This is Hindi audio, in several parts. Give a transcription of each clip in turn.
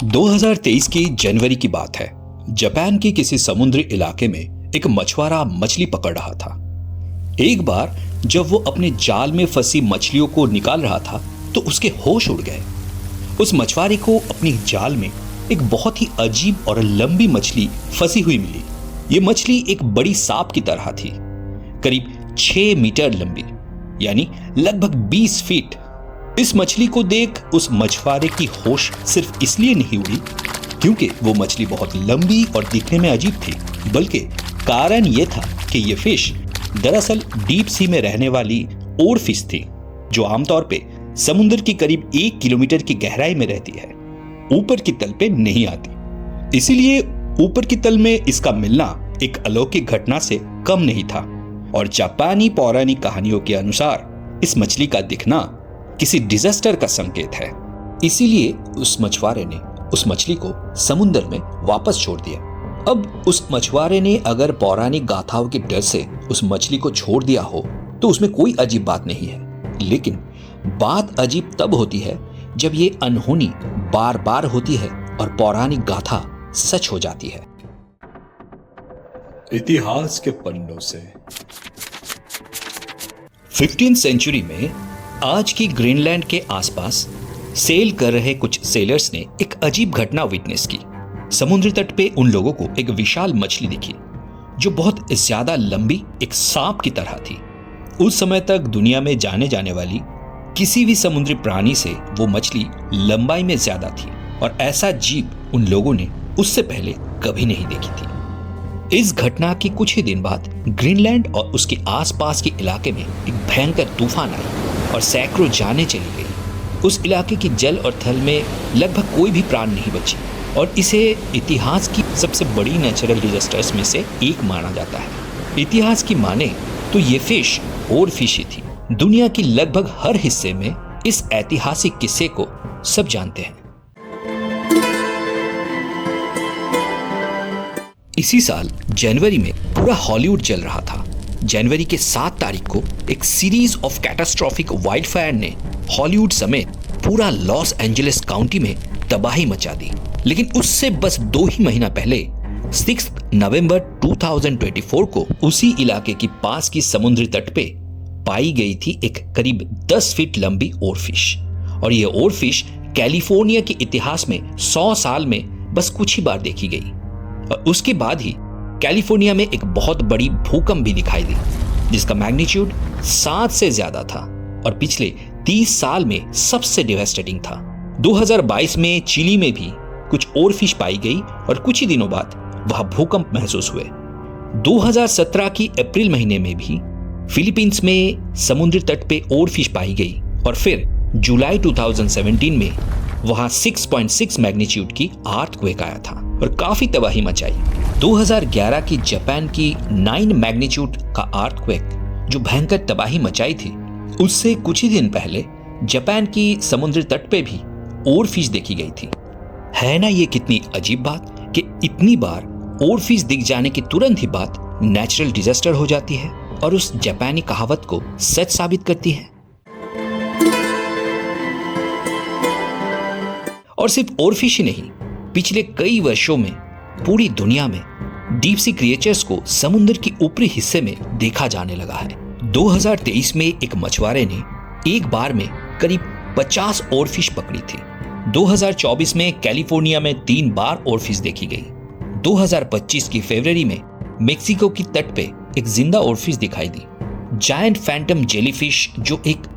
2023 की जनवरी की बात है। जापान के किसी समुद्री इलाके में एक मछुआरा मछली पकड़ रहा था। एक बार जब वो अपने जाल में फंसी मछलियों को निकाल रहा था तो उसके होश उड़ गए। उस मछुआरे को अपनी जाल में एक बहुत ही अजीब और लंबी मछली फंसी हुई मिली। ये मछली एक बड़ी सांप की तरह थी, करीब 6 मीटर लंबी, यानी लगभग 20 फीट। इस मछली को देख उस मछुआरे की होश सिर्फ इसलिए नहीं उड़ी क्योंकि वो मछली बहुत लंबी और दिखने में अजीब थी, बल्कि कारण ये था कि ये फिश दरअसल डीप सी में रहने वाली ओर फिश थी, जो आमतौर पे समुद्र की करीब 1 किलोमीटर की गहराई में रहती है, ऊपर की तल पे नहीं आती। इसीलिए ऊपर की तल में इसका मिलना एक अलौकिक घटना से कम नहीं था। और जापानी पौराणिक कहानियों के अनुसार इस मछली का दिखना किसी डिजास्टर का संकेत है। इसीलिए उस मछुआरे ने उस मछली को समुद्र में वापस छोड़ दिया। अब उस मछुआरे ने अगर पौराणिक गाथाओं के डर से उस मछली को छोड़ दिया हो तो उसमें कोई अजीब बात नहीं है, लेकिन बात अजीब तब होती है जब ये अनहोनी बार बार होती है और पौराणिक गाथा सच हो जाती है। इतिहास के पन्नों से 15वीं सेंचुरी में आज की ग्रीनलैंड के आसपास सेल कर रहे कुछ सेलर्स ने एक अजीब घटना विटनेस की। समुद्र तट पे उन लोगों को एक विशाल मछली दिखी जो बहुत ज्यादा लंबी एक सांप की तरह थी। उस समय तक दुनिया में जाने जाने वाली किसी भी समुद्री प्राणी से वो मछली लंबाई में ज्यादा थी और ऐसा जीव उन लोगों ने उससे पहले कभी नहीं देखी थी। इस घटना के कुछ ही दिन बाद ग्रीनलैंड और उसके आसपास के इलाके में एक भयंकर तूफान आई और सैकड़ों जानें चली गई। उस इलाके की जल और थल में लगभग कोई भी प्राण नहीं बची और इसे इतिहास की सबसे बड़ी नेचुरल डिजास्टर्स में से एक माना जाता है। इतिहास की माने तो ये फिश और फिश ही थी। दुनिया की लगभग हर हिस्से में इस ऐतिहासिक किस्से को सब जानते हैं। इसी साल जनवरी में पूरा हॉलीवुड जल रहा था। जनवरी के 7 तारीख को एक series of catastrophic wild fire ने हॉलीवुड समेत पूरा लॉस एंजलिस काउंटी में तबाही मचा दी। लेकिन उससे बस 2 ही महीना पहले 6 नवंबर 2024 को उसी इलाके के पास की समुद्री तट पे पाई गई थी एक करीब 10 फीट लंबी ओरफिश। और ये ओरफिश कैलिफोर्निया के इतिहास में 100 साल में बस कुछ ही बार देखी गई। और उसके बाद ही कैलिफोर्निया में एक बहुत बड़ी भूकंप भी दिखाई दी जिसका मैग्नीट्यूड 7 से ज्यादा था और पिछले 30 साल में सबसे डिवास्टेटिंग था। 2022 में चिली में भी कुछ और फिश पाई गई और कुछ ही दिनों बाद वहां भूकंप महसूस हुए। 2017 की अप्रैल महीने में भी फिलीपींस में समुद्री तट पे और फिश पाई गई और फिर जुलाई 2017 में वहां 6.6 मैग्नीट्यूड की अर्थक्वेक आया था और काफी तबाही मचाई। 2011 की जापान की 9 मैग्नीट्यूड का अर्थक्वेक जो भयंकर तबाही मचाई थी, उससे कुछ ही दिन पहले जापान की समुद्री तट पे भी और फिश देखी गई थी। है ना ये कितनी अजीब बात कि इतनी बार और फिश दिख जाने के तुरंत ही बाद नेचुरल डिजास्टर हो जाती है और उस जापानी कहावत को सच साबित करती है। और सिर्फ ओरफिश ही नहीं, पिछले कई वर्षों में पूरी दुनिया में डीप सी क्रिएचर्स को समुद्र के ऊपरी हिस्से में देखा जाने लगा है। 2023 में एक मछुआरे ने एक बार में करीब 50 ओरफिश पकड़ी थी। 2024 में कैलिफोर्निया में 3 बार ओरफिश देखी गई। 2025 की फरवरी में मेक्सिको की तट पे एक जिंदा ओरफिश दिखाई दी। जायंट फैंटम जेलीफिश जो एक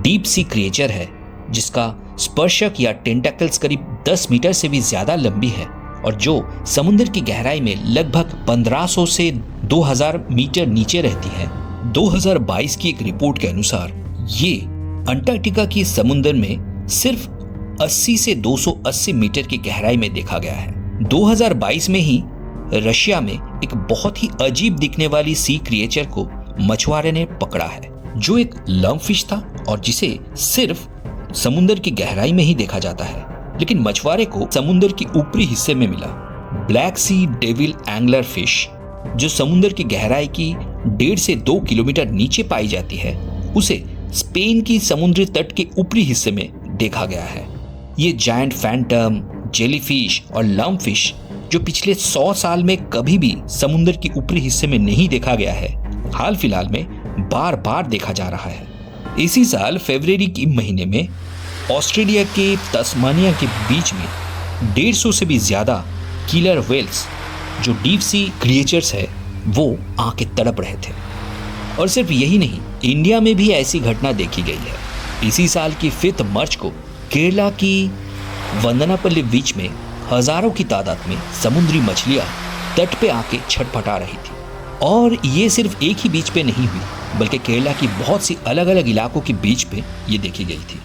डीप सी क्रिएचर है जिसका स्पर्शक या टेंटाकल्स करीब 10 मीटर से भी ज्यादा लंबी है और जो समुद्र की गहराई में लगभग 1500 से 2000 मीटर नीचे रहती है। 2022 की एक रिपोर्ट के अनुसार ये अंटार्कटिका की समुद्र में सिर्फ 80 से 280 मीटर की गहराई में देखा गया है। 2022 में ही रशिया में एक बहुत ही अजीब दिखने वाली सी क्रिएचर को मछुआरे ने पकड़ा है जो एक लंबफिश था और जिसे सिर्फ समुद्र की गहराई में ही देखा जाता है, लेकिन मछुआरे को समुद्र के ऊपरी हिस्से में मिला। ब्लैक सी डेविल एंगलर फिश जो समुद्र की गहराई की 1.5 से 2 किलोमीटर नीचे पाई जाती है, उसे स्पेन की समुद्री तट के ऊपरी हिस्से में देखा गया है। ये जायंट फैंटम जेलीफिश और लम्पफिश जो पिछले 100 साल में कभी भी समुद्र के ऊपरी हिस्से में नहीं देखा गया है, हाल फिलहाल में बार बार देखा जा रहा है। इसी साल फरवरी के महीने में ऑस्ट्रेलिया के तस्मानिया के बीच में 150 से भी ज्यादा किलर व्हेल्स जो डीप सी क्रिएचर्स है वो आके तड़प रहे थे। और सिर्फ यही नहीं, इंडिया में भी ऐसी घटना देखी गई है। इसी साल की 5 मार्च को केरला की वंदनापल्ली बीच में हजारों की तादाद में समुद्री मछलियां तट पे आके छटपटा रही थी। और ये सिर्फ एक ही बीच पे नहीं हुई, बल्कि केरला की बहुत सी अलग अलग इलाकों के बीच पे ये देखी गई थी।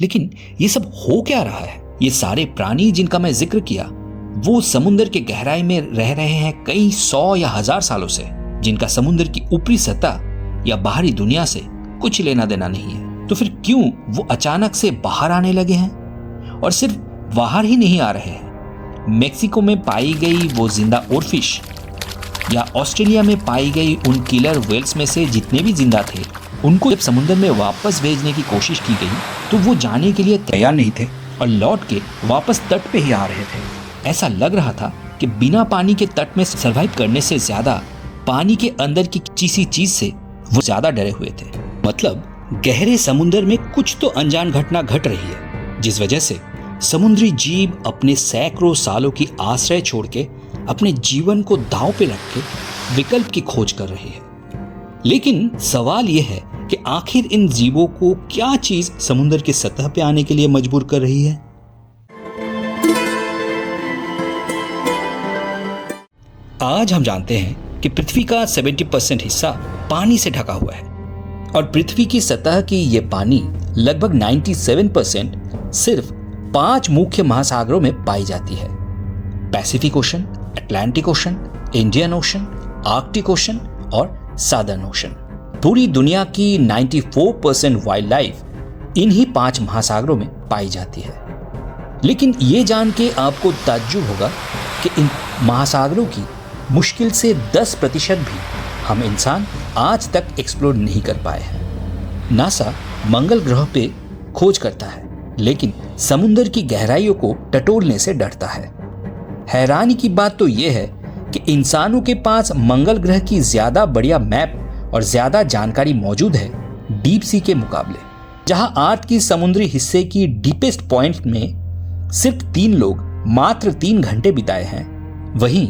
लेकिन ये सब हो क्या रहा है? ये सारे प्राणी जिनका मैं जिक्र किया वो समुद्र के गहराई में रह रहे हैं कई 100 या 1000 सालों से, जिनका समुद्र की ऊपरी सतह या बाहरी दुनिया से कुछ लेना देना नहीं है। तो फिर क्यों वो अचानक से बाहर आने लगे हैं? और सिर्फ बाहर ही नहीं आ रहे हैं, मेक्सिको में पाई गई वो जिंदा ओरफिश या ऑस्ट्रेलिया में पाई गई उन किलर व्हेल्स में से जितने भी जिंदा थे, उनको जब समुद्र में वापस भेजने की कोशिश की गई तो वो जाने के लिए तैयार नहीं थे और लौट के वापस तट पे ही आ रहे थे। ऐसा लग रहा था कि बिना पानी के तट में सरवाइव करने से ज्यादा पानी के अंदर की किसी चीज से वो ज्यादा डरे हुए थे। मतलब गहरे समुद्र में कुछ तो अनजान घटना घट रही है, जिस वजह से समुद्री जीव अपने सैकड़ों सालों की आश्रय छोड़ के अपने जीवन को दांव पे रख के विकल्प की खोज कर रहे हैं। लेकिन सवाल यह है कि आखिर इन जीवों को क्या चीज समुद्र की सतह पे आने के लिए मजबूर कर रही है? आज हम जानते हैं कि पृथ्वी का 70% हिस्सा पानी से ढका हुआ है और पृथ्वी की सतह की यह पानी लगभग 97% सिर्फ 5 मुख्य महासागरों में पाई जाती है। Pacific ocean, Atlantic ocean, Indian ocean, Arctic ocean और सादर्न ओशन। पूरी दुनिया की 94% वाइल्ड लाइफ इन्हीं 5 महासागरों में पाई जाती है। लेकिन ये जान के आपको ताज्जुब होगा कि इन महासागरों की मुश्किल से 10% भी हम इंसान आज तक एक्सप्लोर नहीं कर पाए हैं। नासा मंगल ग्रह पे खोज करता है, लेकिन समुद्र की गहराइयों को टटोलने से डरता है। हैरानी की बात तो यह है कि इंसानों के पास मंगल ग्रह की ज्यादा बढ़िया मैप और ज्यादा जानकारी मौजूद है डीप सी के मुकाबले। जहां अर्थ की समुद्री हिस्से की डीपेस्ट पॉइंट में सिर्फ 3 लोग मात्र 3 घंटे बिताए हैं, वहीं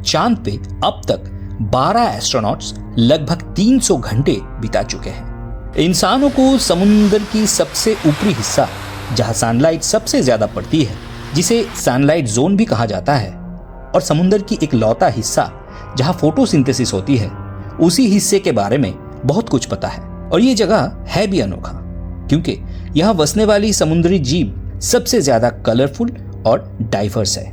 चांद पे अब तक 12 एस्ट्रोनॉट्स लगभग 300 घंटे बिता चुके हैं। इंसानों को समुद्र की सबसे ऊपरी हिस्सा जहां सनलाइट सबसे ज्यादा पड़ती है, जिसे सनलाइट जोन भी कहा जाता है, और समुद्र की एक लौता हिस्सा जहां फोटोसिंथेसिस होती है, उसी हिस्से के बारे में बहुत कुछ पता है। और ये जगह है भी अनोखा, क्योंकि यहाँ बसने वाली समुद्री जीव सबसे ज्यादा कलरफुल और डाइवर्स है।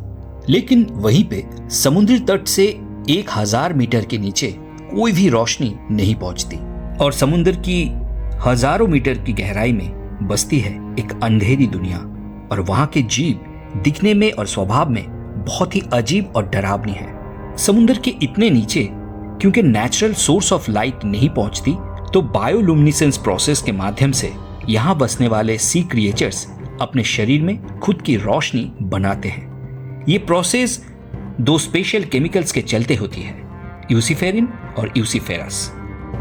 लेकिन वहीं पे समुद्री तट से 1000 मीटर के नीचे कोई भी रोशनी नहीं पहुंचती और समुद्र की हजारों मीटर की गहराई में बसती है एक अंधेरी दुनिया। और वहां के जीव दिखने में और स्वभाव में बहुत ही अजीब और डरावनी है। समुद्र के इतने नीचे क्योंकि नेचुरल सोर्स ऑफ लाइट नहीं पहुंचती, तो बायोलुमिनेसेंस प्रोसेस के माध्यम से यहाँ बसने वाले सी क्रिएचर्स अपने शरीर में खुद की रोशनी बनाते हैं। ये प्रोसेस 2 स्पेशल केमिकल्स के चलते होती है, यूसिफेरिन और यूसिफेरस।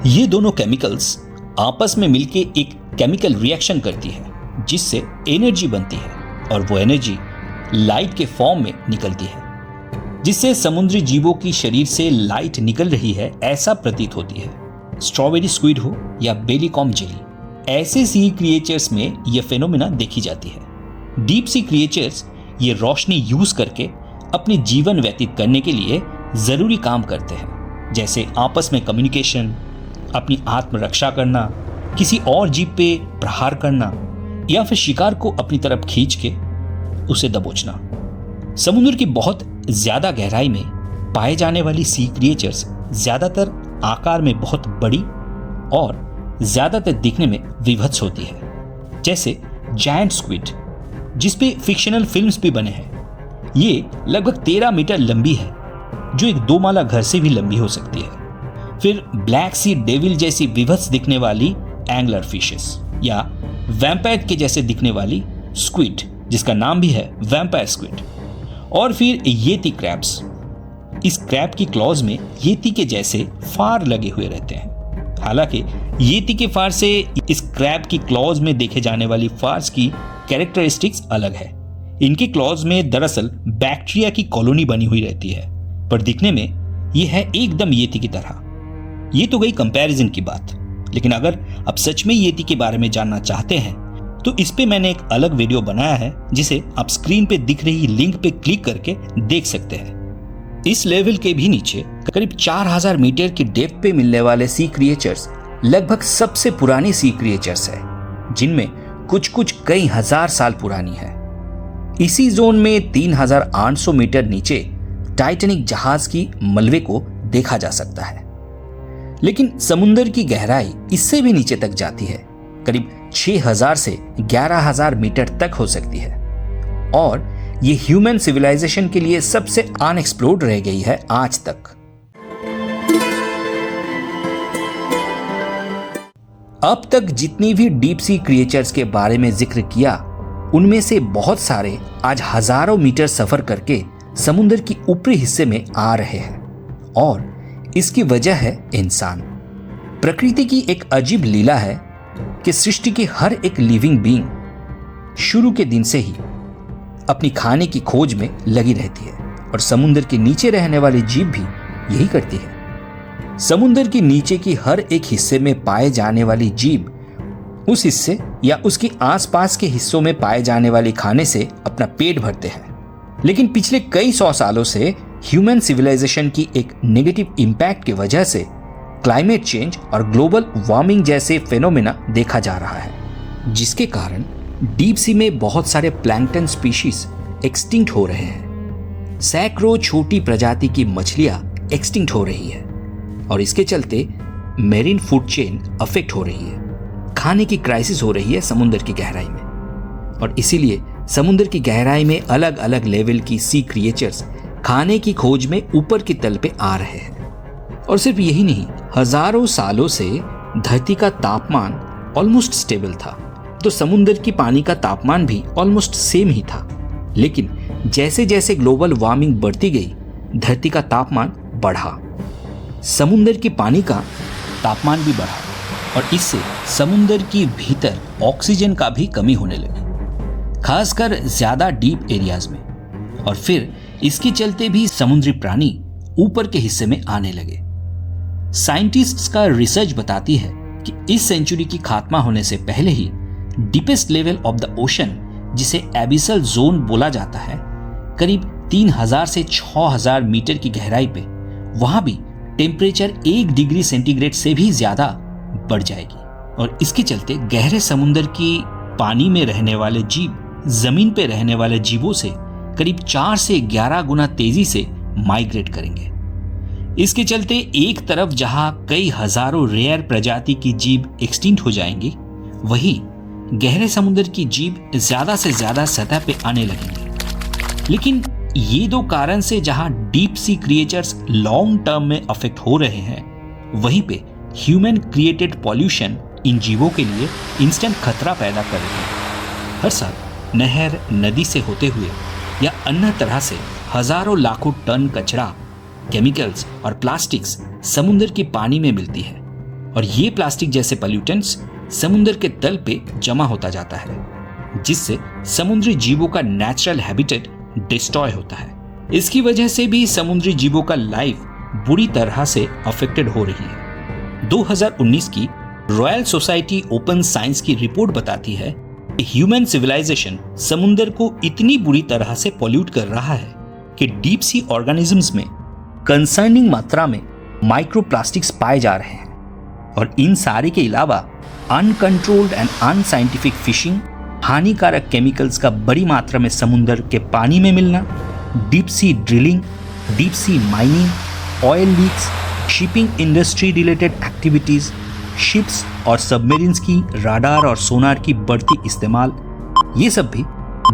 ये दोनों केमिकल्स आपस में मिलके एक केमिकल रिएक्शन करती है, जिससे एनर्जी बनती है और वो एनर्जी लाइट के फॉर्म में निकलती है, जिससे समुद्री जीवों की शरीर से लाइट निकल रही है ऐसा प्रतीत होती है। स्ट्रॉबेरी स्क्विड हो या बेलीकॉम जेली, ऐसे सी क्रिएचर्स में यह फेनोमेना देखी जाती है। डीप सी क्रिएचर्स ये रोशनी यूज करके अपनी जीवन व्यतीत करने के लिए जरूरी काम करते हैं, जैसे आपस में कम्युनिकेशन, अपनी आत्मरक्षा करना, किसी और जीव पे प्रहार करना या फिर शिकार को अपनी तरफ खींच के उसे दबोचना। समुद्र की बहुत ज्यादा गहराई में पाए जाने वाली सी क्रिएचर्स ज्यादातर आकार में बहुत बड़ी और ज्यादातर दिखने में विभत्स होती है, जैसे जायंट स्क्विड, जिसपे फिक्शनल फिल्म्स भी बने हैं। ये लगभग 13 मीटर लंबी है, जो एक 2 माला घर से भी लंबी हो सकती है। फिर ब्लैक सी डेविल जैसी विभत्स दिखने वाली एंगलर फिशेस या वैम्पायर के जैसे दिखने वाली स्क्विड, जिसका नाम भी है वैम्पायर स्क्विड, और फिर येती क्रैब्स। इस क्रैब की क्लॉज में येती के जैसे फार लगे हुए रहते हैं। हालांकि येती के फार से इस क्रैब की क्लॉज में देखे जाने वाली फार्स की कैरेक्टरिस्टिक्स अलग है। इनके क्लॉज में दरअसल बैक्टीरिया की कॉलोनी बनी हुई रहती है, पर दिखने में यह है एकदम येती की तरह। ये तो गई कंपैरिजन की बात, लेकिन अगर आप सच में येती के बारे में जानना चाहते हैं तो इस पे मैंने एक अलग वीडियो बनाया है, जिसे आप स्क्रीन पे दिख रही लिंक पे क्लिक करके देख सकते हैं। इस लेवल के भी नीचे करीब 4000 मीटर की डेप्थ पे मिलने वाले सी क्रिएचर्स लगभग सबसे पुरानी सी क्रिएचर्स है, जिनमें कुछ कुछ कई हजार साल पुरानी है। इसी जोन में 3800 मीटर नीचे टाइटैनिक जहाज की मलबे को देखा जा सकता है। लेकिन समुद्र की गहराई इससे भी नीचे तक जाती है, करीब 6000 से 11000 मीटर तक हो सकती है, और ये ह्यूमन सिविलाइजेशन के लिए सबसे अनएक्सप्लोर्ड रह गई है आज तक। अब तक जितनी भी डीप सी क्रिएचर्स के बारे में जिक्र किया, उनमें से बहुत सारे आज हजारों मीटर सफर करके समुद्र की ऊपरी हिस्से में आ रहे हैं, और इसकी वजह है इंसान। प्रकृति की एक अजीब लीला है कि सृष्टि की हर एक लिविंग बीइंग शुरू के दिन से ही अपनी खाने की खोज में लगी रहती है, और समुद्र के नीचे रहने वाली जीव भी यही करती है। समुद्र के नीचे की हर एक हिस्से में पाए जाने वाली जीव उस हिस्से या उसके आसपास के हिस्सों में पाए जाने वाले खाने से अपना पेट भरते हैं। लेकिन पिछले कई 100 सालों से ह्यूमन सिविलाइजेशन की एक नेगेटिव इंपैक्ट की वजह से क्लाइमेट चेंज और ग्लोबल वार्मिंग जैसे फेनोमेना देखा जा रहा है, जिसके कारण डीप सी में बहुत सारे प्लैंकटन स्पीशीज एक्सटिंक्ट हो रहे हैं। सैकड़ों छोटी प्रजाति की मछलियां एक्सटिंक्ट हो रही है, और इसके चलते मेरीन फूड चेन अफेक्ट हो रही है। खाने की क्राइसिस हो रही है समुद्र की गहराई में, और इसीलिए समुद्र की गहराई में अलग अलग लेवल की सी क्रिएचर्स खाने की खोज में ऊपर की तल पे आ रहे हैं। और सिर्फ यही नहीं, हजारों सालों से धरती का तापमान ऑलमोस्ट स्टेबल था, तो समुद्र की पानी का तापमान भी ऑलमोस्ट सेम ही था। लेकिन जैसे जैसे ग्लोबल वार्मिंग बढ़ती गई, धरती का तापमान बढ़ा, समुद्र की पानी का तापमान भी बढ़ा, और इससे समुद्र के भीतर ऑक्सीजन का भी कमी होने लगी, खासकर ज्यादा डीप एरियाज में। और फिर इसके चलते भी समुद्री प्राणी ऊपर के हिस्से में आने लगे। साइंटिस्ट्स का रिसर्च बताती है कि इस सेंचुरी की खात्मा होने से पहले ही deepest level of the ocean, जिसे एबिसल जोन बोला जाता है, करीब 3000 से 6000 मीटर की गहराई पे, वहां भी टेम्परेचर 1 डिग्री सेंटीग्रेड से भी ज्यादा बढ़ जाएगी। और इसके चलते गहरे समुद्र की पानी में रहने वाले जीव जमीन पे रहने वाले जीवों से करीब 4 से 11 गुना तेजी से माइग्रेट करेंगे। इसके चलते एक तरफ जहां कई हजारों रेयर प्रजाति की जीव एक्सटिंक्ट हो जाएंगी, वहीं गहरे समुद्र की जीव ज्यादा से ज्यादा सतह पे आने लगेंगे। लेकिन ये दो कारण से जहां deep sea creatures long term में अफेक्ट हो रहे हैं, वहीं पे ह्यूमन क्रिएटेड पॉल्यूशन इन जीवों के लिए इंस्टेंट खतरा पैदा कर रही है। हर साल नहर, नदी से होते हुए या अन्य तरह से हजारों लाखों टन कचरा, केमिकल्स और प्लास्टिक्स समुद्र के पानी में मिलती है, और ये प्लास्टिक जैसे पोल्यूटेंट्स समुद्र के तल पे जमा होता जाता है, जिससे समुद्री जीवों का नेचुरल हैबिटेट डिस्ट्रॉय होता है। इसकी वजह से भी समुद्री जीवों का लाइफ बुरी तरह से अफेक्टेड हो रही है। 2019 की रॉयल सोसाइटी ओपन साइंस की रिपोर्ट बताती है कि ह्यूमन सिविलाइजेशन समुद्र को इतनी बुरी तरह से पॉल्यूट कर रहा है कि डीप सी ऑर्गेनिजम्स में कंसर्निंग मात्रा में माइक्रोप्लास्टिक्स पाए जा रहे हैं। और इन सारे के अलावा अनकंट्रोल्ड एंड अनसाइंटिफिक फिशिंग, हानिकारक केमिकल्स का बड़ी मात्रा में समुद्र के पानी में मिलना, deep sea drilling, deep sea mining, oil leaks, shipping industry related activities, ships और सबमरीन्स की राडार और सोनार की बढ़ती इस्तेमाल, ये सब भी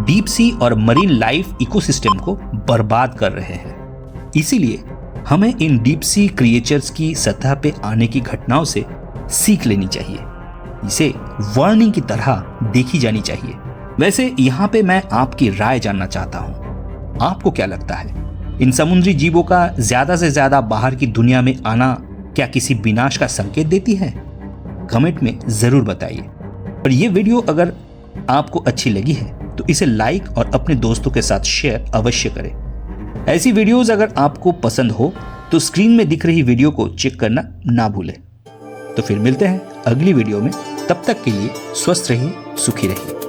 डीप सी और मरीन लाइफ इकोसिस्टम को बर्बाद कर रहे हैं। इसीलिए हमें इन डीप सी क्रिएचर्स की सतह पे आने की घटनाओं से सीख लेनी चाहिए। इसे वार्निंग की तरह देखी जानी चाहिए। वैसे यहाँ पे मैं आपकी राय जानना चाहता हूँ, आपको क्या लगता है, इन समुद्री जीवों का ज्यादा से ज्यादा बाहर की दुनिया में आना क्या किसी विनाश का संकेत देती है? कमेंट में जरूर बताइए। और ये वीडियो अगर आपको अच्छी लगी है तो इसे लाइक और अपने दोस्तों के साथ शेयर अवश्य करें। ऐसी वीडियोस अगर आपको पसंद हो तो स्क्रीन में दिख रही वीडियो को चेक करना ना भूलें। तो फिर मिलते हैं अगली वीडियो में, तब तक के लिए स्वस्थ रहिए, सुखी रहिए।